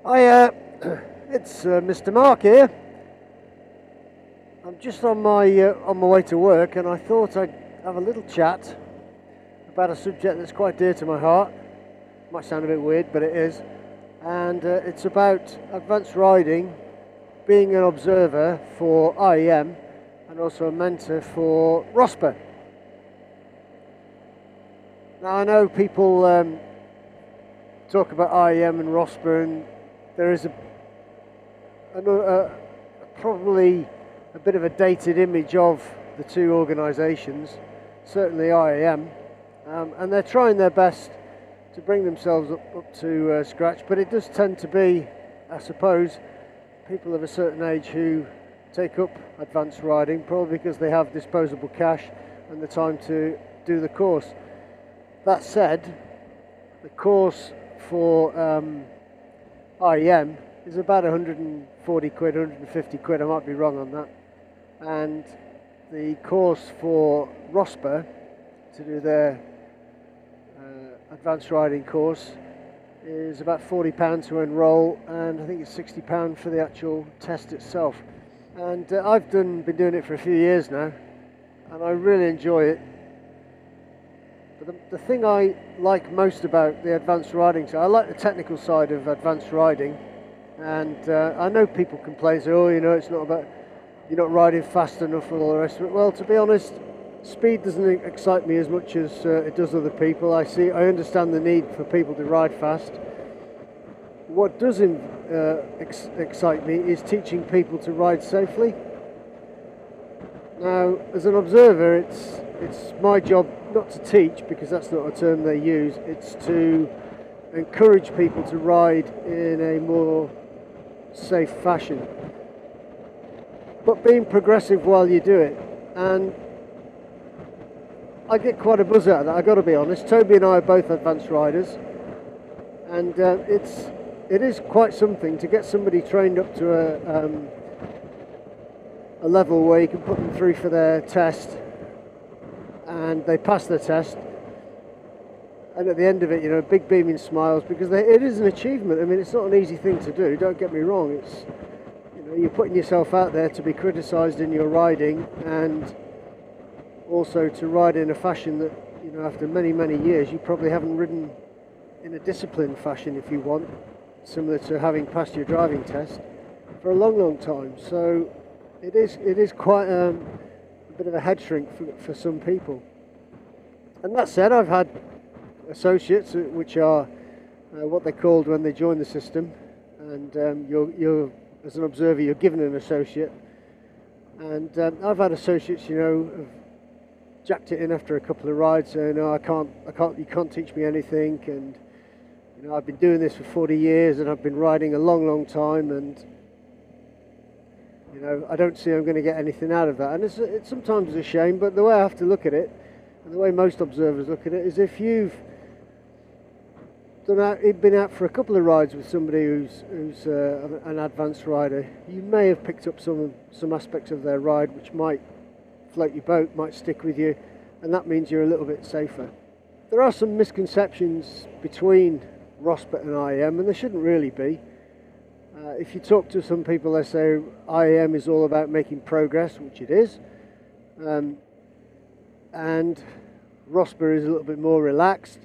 Hi, it's Mr. Mark here. I'm just on my way to work, and I thought I'd have a little chat about a subject that's quite dear to my heart. Might sound a bit weird, but it is. And it's about advanced riding, being an observer for IAM, and also a mentor for RoSPA. Now I know people talk about IAM and RoSPA, and there is probably a bit of a dated image of the two organisations, certainly IAM, and they're trying their best to bring themselves up to scratch, but it does tend to be, I suppose, people of a certain age who take up advanced riding, probably because they have disposable cash and the time to do the course. That said, the course for IAM is about 140 quid, 150 quid, I might be wrong on that. And the course for RoSPA, to do their advanced riding course, is about £40 to enrol, and I think it's £60 for the actual test itself. And I've been doing it for a few years now, and I really enjoy it. But the thing I like most about the advanced riding side, I like the technical side of advanced riding, and I know people complain, say, oh, you know, it's not about, you're not riding fast enough and all the rest of it. Well, to be honest, speed doesn't excite me as much as it does other people. I understand the need for people to ride fast. What does excite me is teaching people to ride safely. Now, as an observer, it's my job not to teach, because that's not a term they use. It's to encourage people to ride in a more safe fashion, but being progressive while you do it. And I get quite a buzz out of that, I've got to be honest. Toby and I are both advanced riders, and it is quite something to get somebody trained up to a level where you can put them through for their test, and they pass their test, and at the end of it, you know, big beaming smiles, because it is an achievement. I mean, it's not an easy thing to do, don't get me wrong. It's, you know, you're putting yourself out there to be criticised in your riding, and also to ride in a fashion that, you know, after many years you probably haven't ridden in a disciplined fashion, if you want, similar to having passed your driving test, for a long time. So it is quite a bit of a head shrink for some people. And that said, I've had associates, which are what they're called when they join the system, and you're as an observer, you're given an associate. And I've had associates, you know, have jacked it in after a couple of rides, saying, "No, you can't teach me anything," and, you know, I've been doing this for 40 years, and I've been riding a long time, and, you know, I don't see I'm going to get anything out of that. And it's sometimes a shame, but the way I have to look at it, and the way most observers look at it, is if you've been out for a couple of rides with somebody who's an advanced rider, you may have picked up some aspects of their ride which might float your boat, might stick with you, and that means you're a little bit safer. There are some misconceptions between RoSPA and IAM, and there shouldn't really be. If you talk to some people, they say IAM is all about making progress, which it is, and RoSPA is a little bit more relaxed,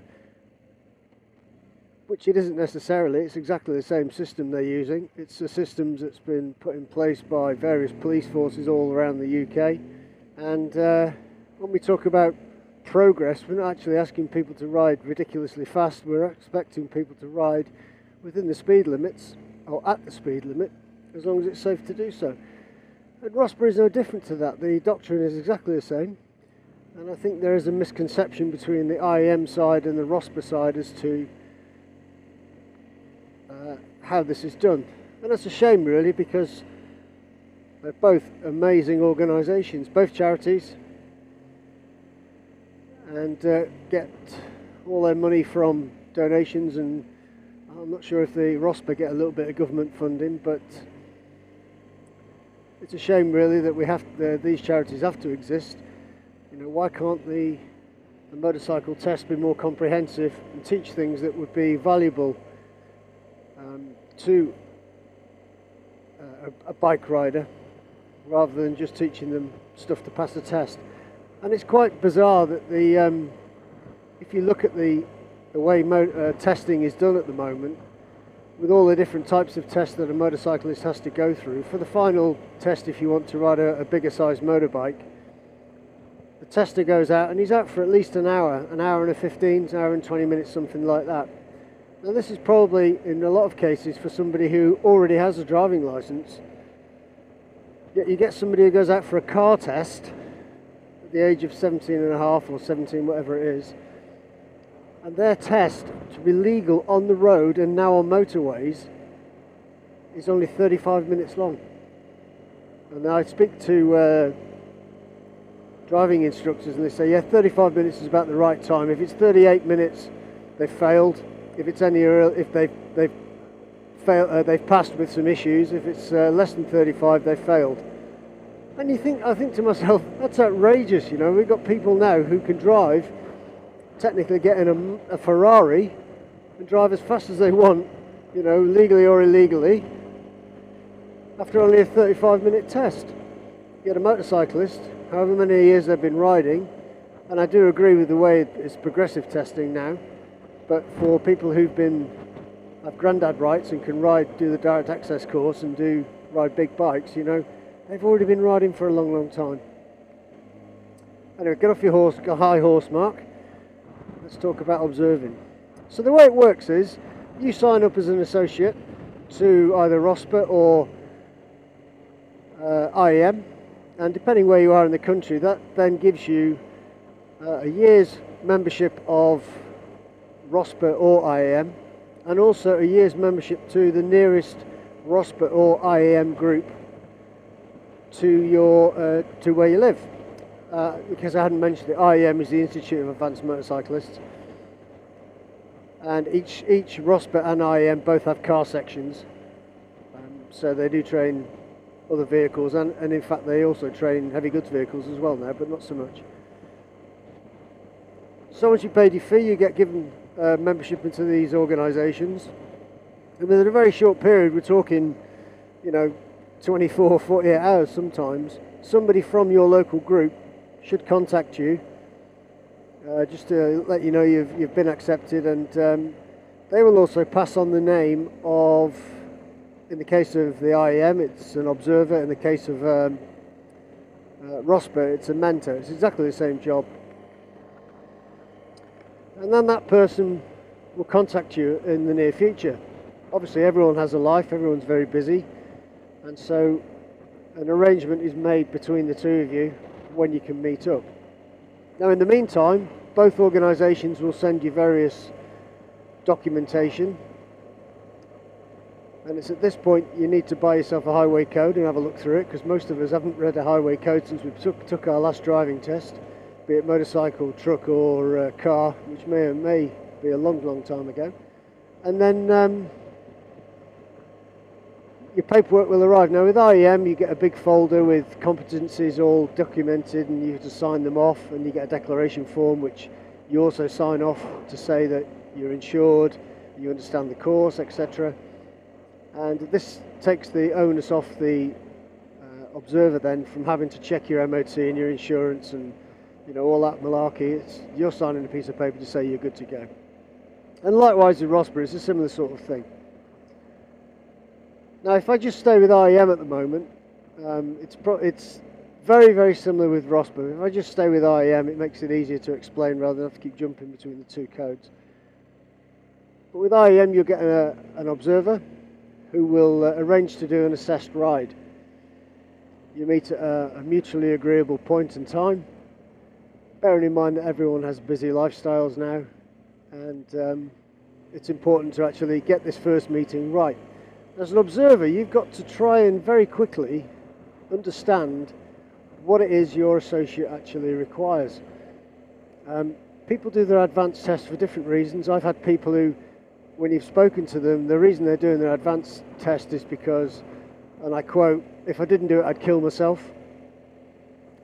which it isn't necessarily. It's exactly the same system they're using. It's a system that's been put in place by various police forces all around the UK. And when we talk about progress, we're not actually asking people to ride ridiculously fast. We're expecting people to ride within the speed limits, or at the speed limit, as long as it's safe to do so. And RoSPA is no different to that. The doctrine is exactly the same. And I think there is a misconception between the IAM side and the RoSPA side as to how this is done. And that's a shame, really, because they're both amazing organisations, both charities, and get all their money from donations, and I'm not sure if the RoSPA get a little bit of government funding, but it's a shame, really, that these charities have to exist. You know, why can't the motorcycle test be more comprehensive and teach things that would be valuable to a bike rider rather than just teaching them stuff to pass the test. And it's quite bizarre that if you look at the way testing is done at the moment, with all the different types of tests that a motorcyclist has to go through, for the final test if you want to ride a bigger sized motorbike, the tester goes out and he's out for at least an hour and 15, an hour and 20 minutes, something like that. Now this is probably, in a lot of cases, for somebody who already has a driving licence. Yet you get somebody who goes out for a car test at the age of 17 and a half or 17, whatever it is, and their test to be legal on the road and now on motorways is only 35 minutes long. And I speak to driving instructors and they say, yeah, 35 minutes is about the right time. If it's 38 minutes, they've failed. If it's any early, if they've passed with some issues. If it's less than 35, they've failed. And I think to myself, that's outrageous. You know, we've got people now who can drive, technically get in a Ferrari and drive as fast as they want, you know, legally or illegally, after only a 35-minute test. You get a motorcyclist, however many years they've been riding, and I do agree with the way it's progressive testing now, but for people who've have granddad rights and can do the direct access course and ride big bikes, you know, they've already been riding for a long, long time. Anyway, get off your horse, go high horse, Mark. Let's talk about observing. So the way it works is, you sign up as an associate to either RoSPA or IAM, and depending where you are in the country, that then gives you a year's membership of RoSPA or IAM, and also a year's membership to the nearest RoSPA or IAM group to where you live. Because I hadn't mentioned it, IAM is the Institute of Advanced Motorists, and each RoSPA and IAM both have car sections, so they do train other vehicles, and in fact they also train heavy goods vehicles as well now, but not so much. So once you paid your fee, you get given membership into these organisations, and within a very short period, we're talking, you know, 24, 48 hours sometimes, somebody from your local group should contact you just to let you know you've been accepted, and they will also pass on the name of, in the case of the IAM, it's an observer. In the case of RoSPA, it's a mentor. It's exactly the same job. And then that person will contact you in the near future. Obviously, everyone has a life, everyone's very busy, and so an arrangement is made between the two of you when you can meet up. Now, in the meantime, both organisations will send you various documentation, and it's at this point you need to buy yourself a highway code and have a look through it, because most of us haven't read a highway code since we took our last driving test, be it motorcycle, truck or car, which may be a long, long time ago. And then your paperwork will arrive. Now with IAM you get a big folder with competencies all documented, and you have to sign them off, and you get a declaration form which you also sign off to say that you're insured, you understand the course, etc. And this takes the onus off the observer then from having to check your MOT and your insurance and, you know, all that malarkey. You're signing a piece of paper to say you're good to go. And likewise with RoSPA, it's a similar sort of thing. Now if I just stay with IAM at the moment, it's very, very similar with RoSPA. If I just stay with IAM, it makes it easier to explain rather than have to keep jumping between the two codes. But with IAM you'll get an observer who will arrange to do an assessed ride. You meet at a mutually agreeable point in time, bearing in mind that everyone has busy lifestyles now, and it's important to actually get this first meeting right. As an observer, you've got to try and very quickly understand what it is your associate actually requires. People do their advanced tests for different reasons. I've had people who, when you've spoken to them, the reason they're doing their advanced test is because, and I quote, "If I didn't do it, I'd kill myself,"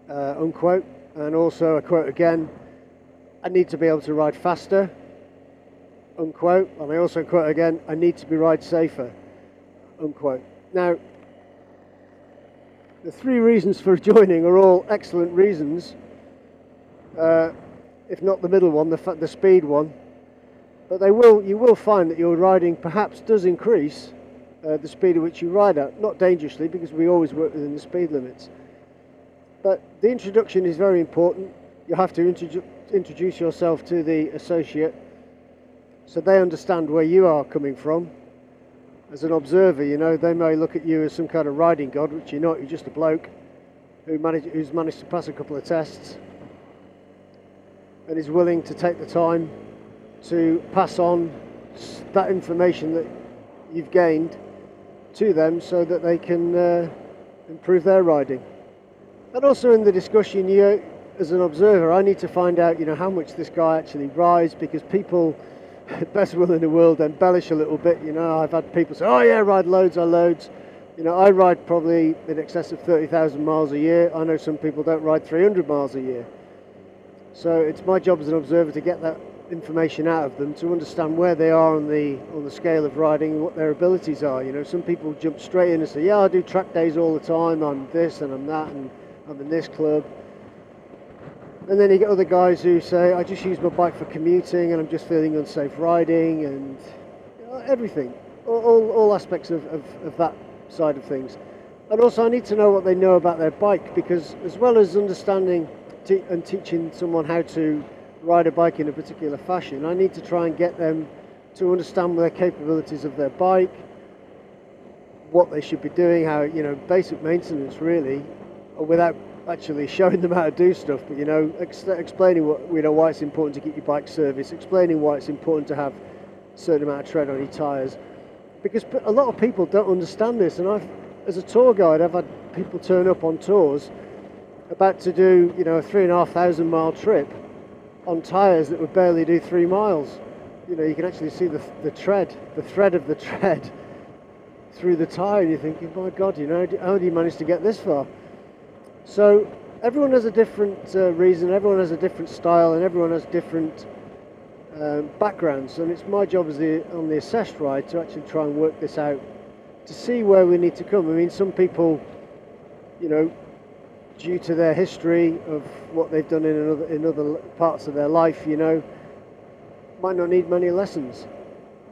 unquote. And also, I quote again, "I need to be able to ride faster," unquote. And I also quote again, "I need to ride safer." unquote. Now, the 3 reasons for joining are all excellent reasons, if not the middle one, the speed one. But you will find that your riding perhaps does increase the speed at which you ride at. Not dangerously, because we always work within the speed limits. But the introduction is very important. You have to introduce yourself to the associate so they understand where you are coming from. As an observer, you know, they may look at you as some kind of riding god, which you're not. You're just a bloke who's managed to pass a couple of tests and is willing to take the time to pass on that information that you've gained to them so that they can improve their riding. And also in the discussion, you, as an observer, I need to find out, you know, how much this guy actually rides, because people, best will in the world, embellish a little bit. You know, I've had people say, oh yeah, I ride loads, you know, I ride probably in excess of 30,000 miles a year. I know some people don't ride 300 miles a year. So it's my job as an observer to get that information out of them, to understand where they are on the scale of riding and what their abilities are. You know, some people jump straight in and say, yeah, I do track days all the time, I'm this and I'm that, and I'm in this club. And then you get other guys who say, I just use my bike for commuting and I'm just feeling unsafe riding, and you know, everything, all aspects of that side of things. And also I need to know what they know about their bike, because as well as understanding and teaching someone how to ride a bike in a particular fashion, I need to try and get them to understand their capabilities of their bike, what they should be doing, how, you know, basic maintenance really, without actually showing them how to do stuff, but you know, explaining what, you know, why it's important to get your bike serviced, explaining why it's important to have a certain amount of tread on your tyres, because a lot of people don't understand this. And as a tour guide, I've had people turn up on tours about to do, you know, a 3,500 mile trip on tyres that would barely do 3 miles. You know, you can actually see the thread of the tread through the tyre, and you're thinking, my God, you know, how do you manage to get this far? So everyone has a different reason, everyone has a different style, and everyone has different backgrounds. And it's my job on the assessed ride to actually try and work this out, to see where we need to come. I mean, some people, you know, due to their history of what they've done in other parts of their life, you know, might not need many lessons.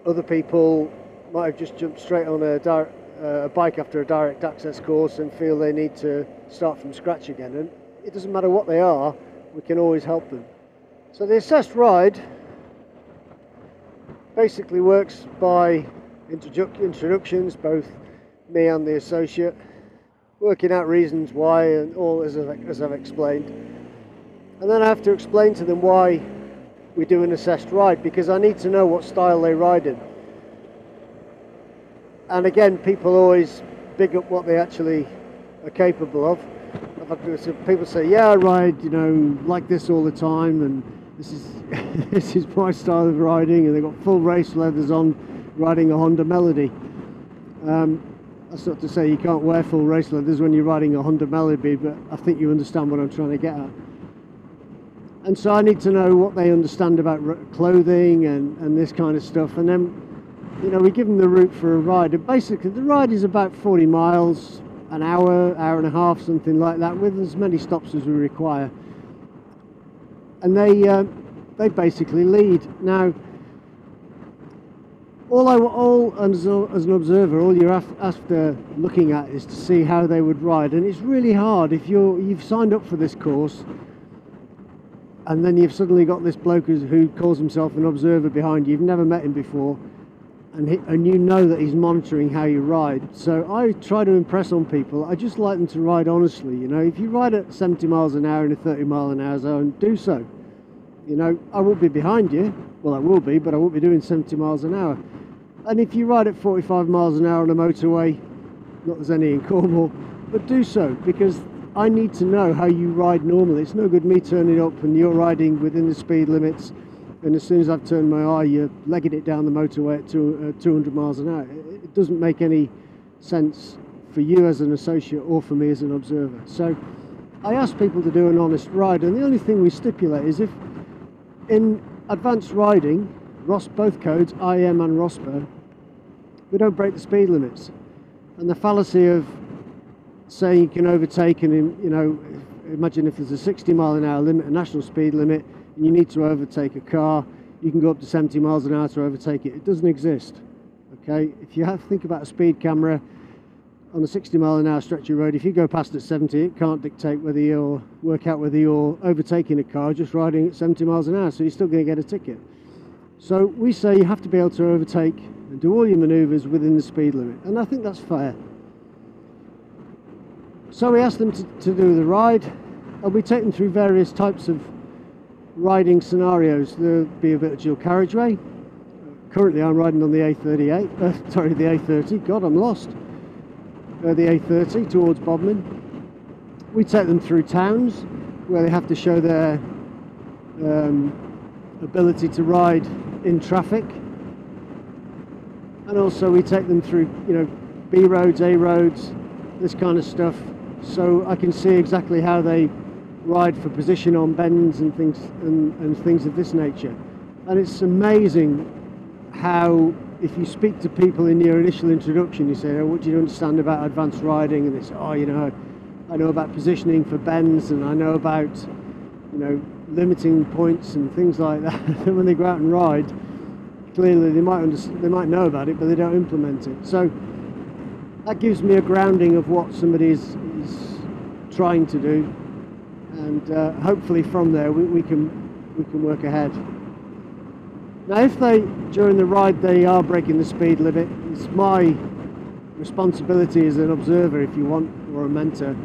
Other people might have just jumped straight on a bike after a direct access course and feel they need to start from scratch again. And it doesn't matter what they are, we can always help them. So the assessed ride basically works by introductions, both me and the associate, working out reasons why, and all as I've explained. And then I have to explain to them why we do an assessed ride, because I need to know what style they ride in. And again, people always big up what they actually are capable of. I've had people say, yeah, I ride, you know, like this all the time, and this is this is my style of riding, and they've got full race leathers on, riding a Honda Melody. That's not to say you can't wear full race leathers when you're riding a Honda Melody, but I think you understand what I'm trying to get at. And so I need to know what they understand about clothing and this kind of stuff, and then, you know, we give them the route for a ride. And basically the ride is about 40 miles an hour, hour and a half, something like that, with as many stops as we require. And they basically lead. Now, as an observer, all you're after looking at is to see how they would ride. And it's really hard if you've signed up for this course, and then you've suddenly got this bloke who calls himself an observer behind you. You've never met him before, and you know that he's monitoring how you ride. So I try to impress on people. I just like them to ride honestly. You know, if you ride at 70 miles an hour in a 30 mile an hour zone, do so. You know, I won't be behind you. Well, I will be, but I won't be doing 70 miles an hour. And if you ride at 45 miles an hour on a motorway, not there's any in Cornwall, but do so, because I need to know how you ride normally. It's no good me turning up and you're riding within the speed limits, and as soon as I've turned my eye, you're legging it down the motorway at 200 miles an hour. It doesn't make any sense for you as an associate or for me as an observer. So I ask people to do an honest ride, and the only thing we stipulate is if in advanced riding, both codes, IAM and RoSPA, we don't break the speed limits. And the fallacy of saying you can overtake, and you know, imagine if there's a 60-mile-an-hour limit, a national speed limit, and you need to overtake a car, you can go up to 70 miles an hour to overtake it. It doesn't exist. Okay, if you think about a speed camera on a 60-mile-an-hour stretch of road, if you go past at 70, it can't dictate whether work out whether you're overtaking a car just riding at 70 miles an hour, so you're still going to get a ticket. So we say you have to be able to overtake and do all your manoeuvres within the speed limit, and I think that's fair. So we ask them to do the ride, and we take them through various types of riding scenarios. There'll be a bit of dual carriageway. Currently I'm riding on the A38, sorry, the A30, God, I'm lost. The A30 towards Bodmin. We take them through towns where they have to show their ability to ride in traffic, and also we take them through, you know, B roads, A roads, this kind of stuff, so I can see exactly how they ride for position on bends and things and things of this nature. And it's amazing how, if you speak to people in your initial introduction, you say, oh, what do you understand about advanced riding? And they say, oh, you know, I know about positioning for bends, and I know about, you know, limiting points and things like that. And when they go out and ride, clearly they might know about it, but they don't implement it. So that gives me a grounding of what somebody is trying to do, and hopefully from there we can work ahead. Now, if during the ride they are breaking the speed limit, it's my responsibility as an observer, if you want, or a mentor,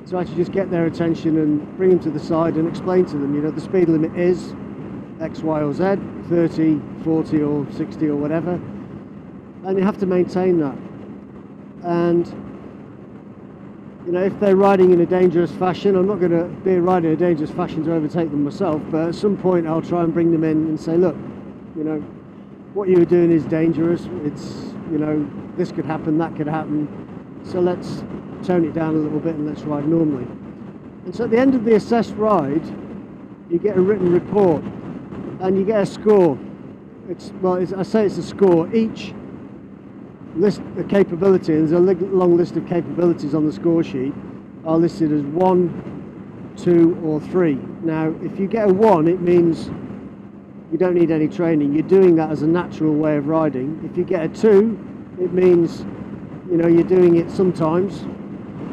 to actually just get their attention and bring them to the side and explain to them, you know, the speed limit is X, Y or Z, 30, 40 or 60 or whatever, and you have to maintain that. And you know, if they're riding in a dangerous fashion, I'm not going to be riding in a dangerous fashion to overtake them myself, but at some point I'll try and bring them in and say, look, you know, what you're doing is dangerous. It's, you know, this could happen, that could happen, so let's tone it down a little bit and let's ride normally. And so at the end of the assessed ride, you get a written report and you get a score. I say it's a score. Each list a capability, and there's a long list of capabilities on the score sheet, are listed as 1, 2 or 3. Now if you get a 1, it means you don't need any training, you're doing that as a natural way of riding. If you get a 2, it means, you know, you're doing it sometimes,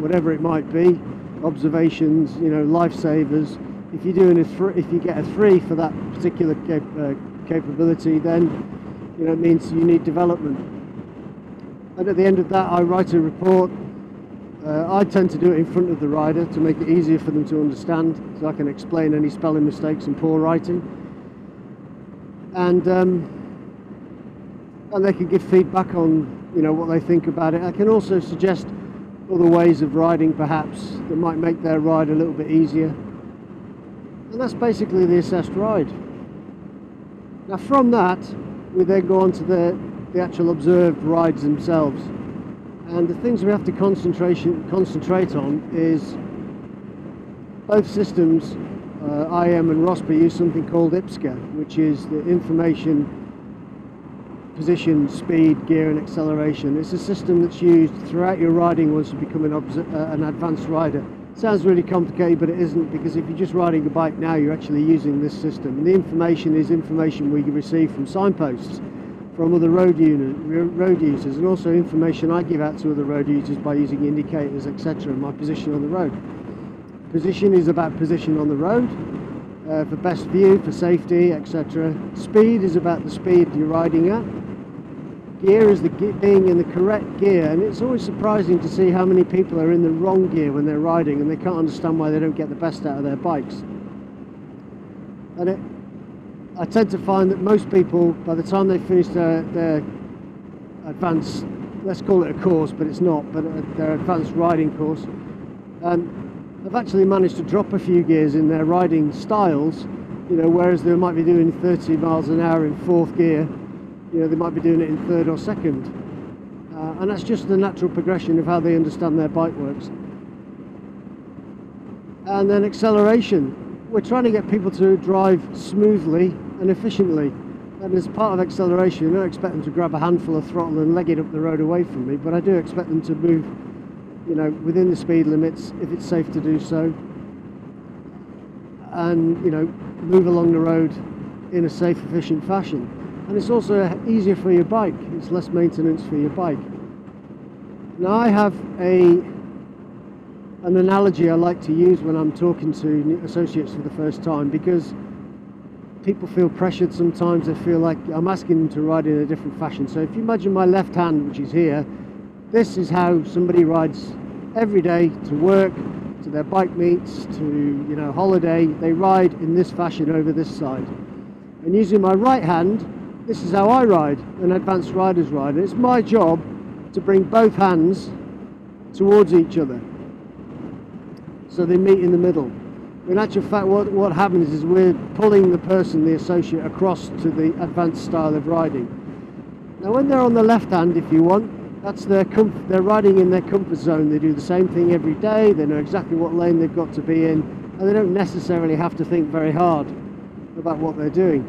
whatever it might be, observations, you know, lifesavers. If you're doing if you get a 3 for that particular capability, then, you know, it means you need development. And at the end of that, I write a report. I tend to do it in front of the rider to make it easier for them to understand, so I can explain any spelling mistakes and poor writing. And they can give feedback on, you know, what they think about it. I can also suggest other ways of riding, perhaps, that might make their ride a little bit easier. And that's basically the assessed ride. Now from that, we then go on to the actual observed rides themselves, and the things we have to concentrate on is both systems, IAM and RoSPA, use something called IPSCA, which is the information, position, speed, gear and acceleration. It's a system that's used throughout your riding once you become an advanced rider. It sounds really complicated, but it isn't, because if you're just riding a bike now, you're actually using this system. And the information is information we receive from signposts, from other road users, and also information I give out to other road users by using indicators, etc., and my position on the road. Position is about position on the road, for best view, for safety, etc. Speed is about the speed you're riding at. Gear is being in the correct gear, and it's always surprising to see how many people are in the wrong gear when they're riding, and they can't understand why they don't get the best out of their bikes. And I tend to find that most people, by the time they finish their advanced, let's call it a course, but it's not, but their advanced riding course, have actually managed to drop a few gears in their riding styles, you know, whereas they might be doing 30 miles an hour in 4th gear, you know, they might be doing it in 3rd or 2nd. And that's just the natural progression of how they understand their bike works. And then acceleration. We're trying to get people to drive smoothly and efficiently. And as part of acceleration, I don't expect them to grab a handful of throttle and leg it up the road away from me, but I do expect them to move, you know, within the speed limits if it's safe to do so, and, you know, move along the road in a safe, efficient fashion. And it's also easier for your bike. It's less maintenance for your bike. Now, I have an analogy I like to use when I'm talking to associates for the first time, because people feel pressured sometimes. They feel like I'm asking them to ride in a different fashion. So if you imagine my left hand, which is here, this is how somebody rides every day to work, to their bike meets, to, you know, holiday. They ride in this fashion over this side. And using my right hand, this is how I ride, an advanced rider's ride. And it's my job to bring both hands towards each other so they meet in the middle. In actual fact, what happens is we're pulling the person, the associate, across to the advanced style of riding. Now, when they're on the left hand, if you want, that's they're riding in their comfort zone. They do the same thing every day. They know exactly what lane they've got to be in, and they don't necessarily have to think very hard about what they're doing.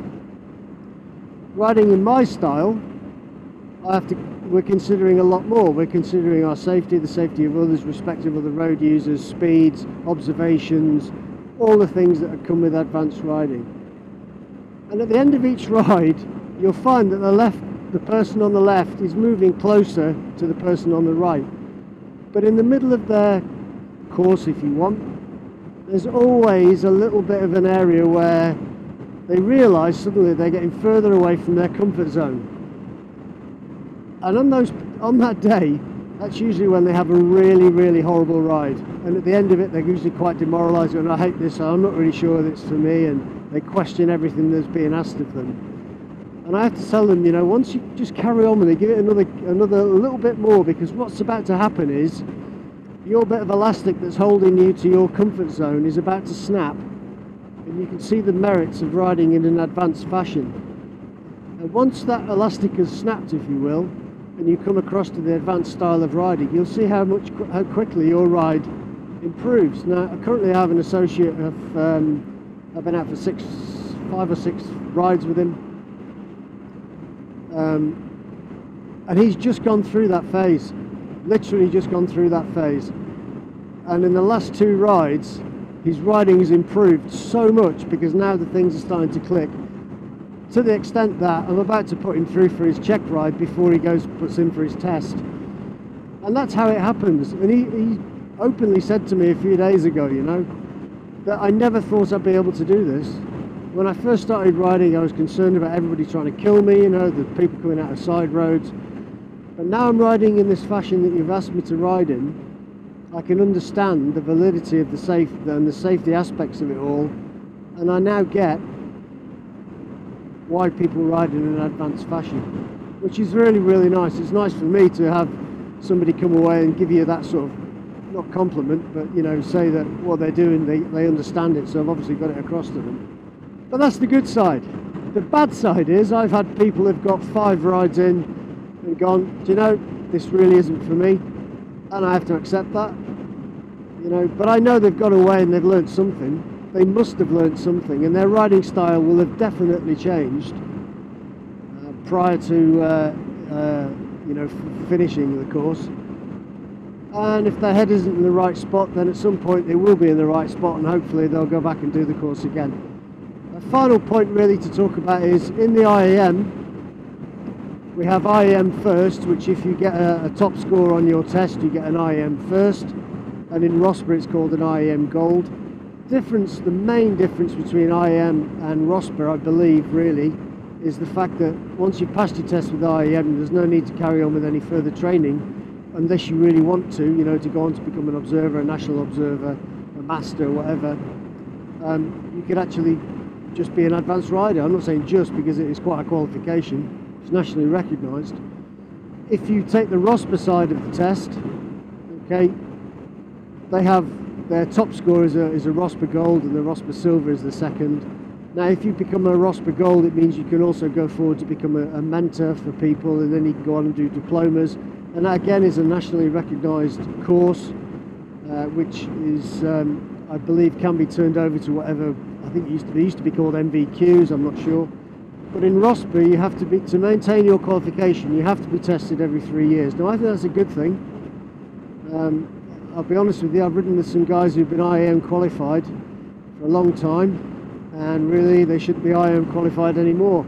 Riding in my style, we're considering a lot more. We're considering our safety, the safety of others, respect of other road users, speeds, observations, all the things that come with advanced riding. And at the end of each ride, you'll find that the person on the left is moving closer to the person on the right. But in the middle of their course, if you want, there's always a little bit of an area where they realise suddenly they're getting further away from their comfort zone. And on that day, that's usually when they have a really, really horrible ride. And at the end of it, they're usually quite demoralised, and I hate this, I'm not really sure that it's for me, and they question everything that's being asked of them. And I have to tell them, you know, once you just carry on with it, give it another little bit more, because what's about to happen is your bit of elastic that's holding you to your comfort zone is about to snap. And you can see the merits of riding in an advanced fashion. And once that elastic has snapped, if you will, and you come across to the advanced style of riding, you'll see how quickly your ride improves. Now, I currently have an associate. I've been out for 5 or 6 rides with him, and he's just gone through that phase. Literally just gone through that phase. And in the last 2 rides, his riding has improved so much, because now the things are starting to click, to the extent that I'm about to put him through for his check ride before he puts in for his test. And that's how it happens. And he openly said to me a few days ago, you know, that I never thought I'd be able to do this. When I first started riding, I was concerned about everybody trying to kill me, you know, the people coming out of side roads. But now I'm riding in this fashion that you've asked me to ride in, I can understand the validity of the safety aspects of it all, and I now get why people ride in an advanced fashion, which is really, really nice. It's nice for me to have somebody come away and give you that sort of, not compliment, but, you know, say that what they're doing, they understand it, so I've obviously got it across to them. But that's the good side. The bad side is I've had people who've got 5 rides in and gone, do you know, this really isn't for me, and I have to accept that, you know. But I know they've got away and they've learned something. They must have learned something, and their riding style will have definitely changed prior to you know, finishing the course. And if their head isn't in the right spot, then at some point they will be in the right spot, and hopefully they'll go back and do the course again. A final point really to talk about is in the IAM, we have IAM first, which if you get a top score on your test, you get an IAM first, and in RoSPA it's called an IAM Gold. The main difference between IAM and RoSPA, I believe, really, is the fact that once you've passed your test with IAM, there's no need to carry on with any further training, unless you really want to, you know, to go on to become an observer, a national observer, a master, whatever. You could actually just be an advanced rider. I'm not saying just, because it is quite a qualification. It's nationally recognised. If you take the RoSPA side of the test, okay, they have their top score is a RoSPA Gold, and the RoSPA Silver is the second. Now, if you become a RoSPA Gold, it means you can also go forward to become a mentor for people, and then you can go on and do diplomas. And that again is a nationally recognised course, which is, I believe, can be turned over to whatever, I think it used to be called MVQs, I'm not sure. But in RoSPA, you have to maintain your qualification, you have to be tested every 3 years. Now, I think that's a good thing. I'll be honest with you, I've ridden with some guys who've been IAM qualified for a long time, and really they shouldn't be IAM qualified anymore.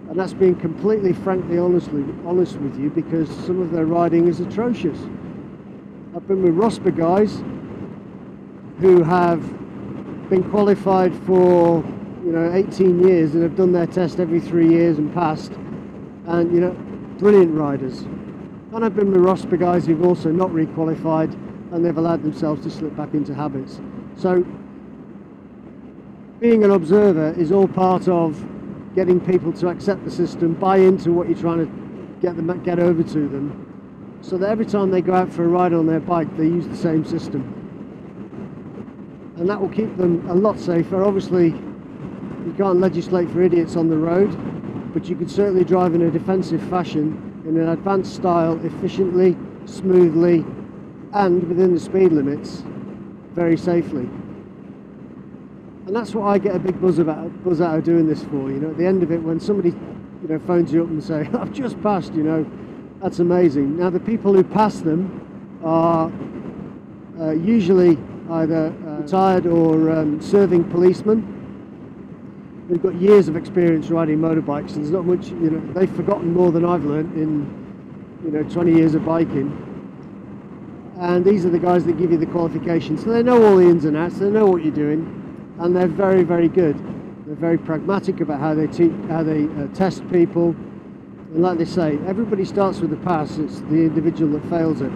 And that's being completely, frankly, honest with you, because some of their riding is atrocious. I've been with RoSPA guys who have been qualified for 18 years and have done their test every 3 years and passed, and brilliant riders. And I've been with RoSPA guys who've also not re-qualified, and they've allowed themselves to slip back into habits. So being an observer is all part of getting people to accept the system, buy into what you're trying to get over to them, so that every time they go out for a ride on their bike, they use the same system. And that will keep them a lot safer. Obviously, you can't legislate for idiots on the road, but you could certainly drive in a defensive fashion, in an advanced style, efficiently, smoothly, and within the speed limits, very safely. And that's what I get a big buzz out of doing this for. At the end of it, when somebody phones you up and say, I've just passed, that's amazing. Now, the people who pass them are usually either retired or serving policemen. They've got years of experience riding motorbikes, and there's not much, they've forgotten more than I've learned in 20 years of biking. And these are the guys that give you the qualification, so they know all the ins and outs, they know what you're doing, and they're very, very good. They're very pragmatic about how they test people, and like they say, everybody starts with a pass, it's the individual that fails it.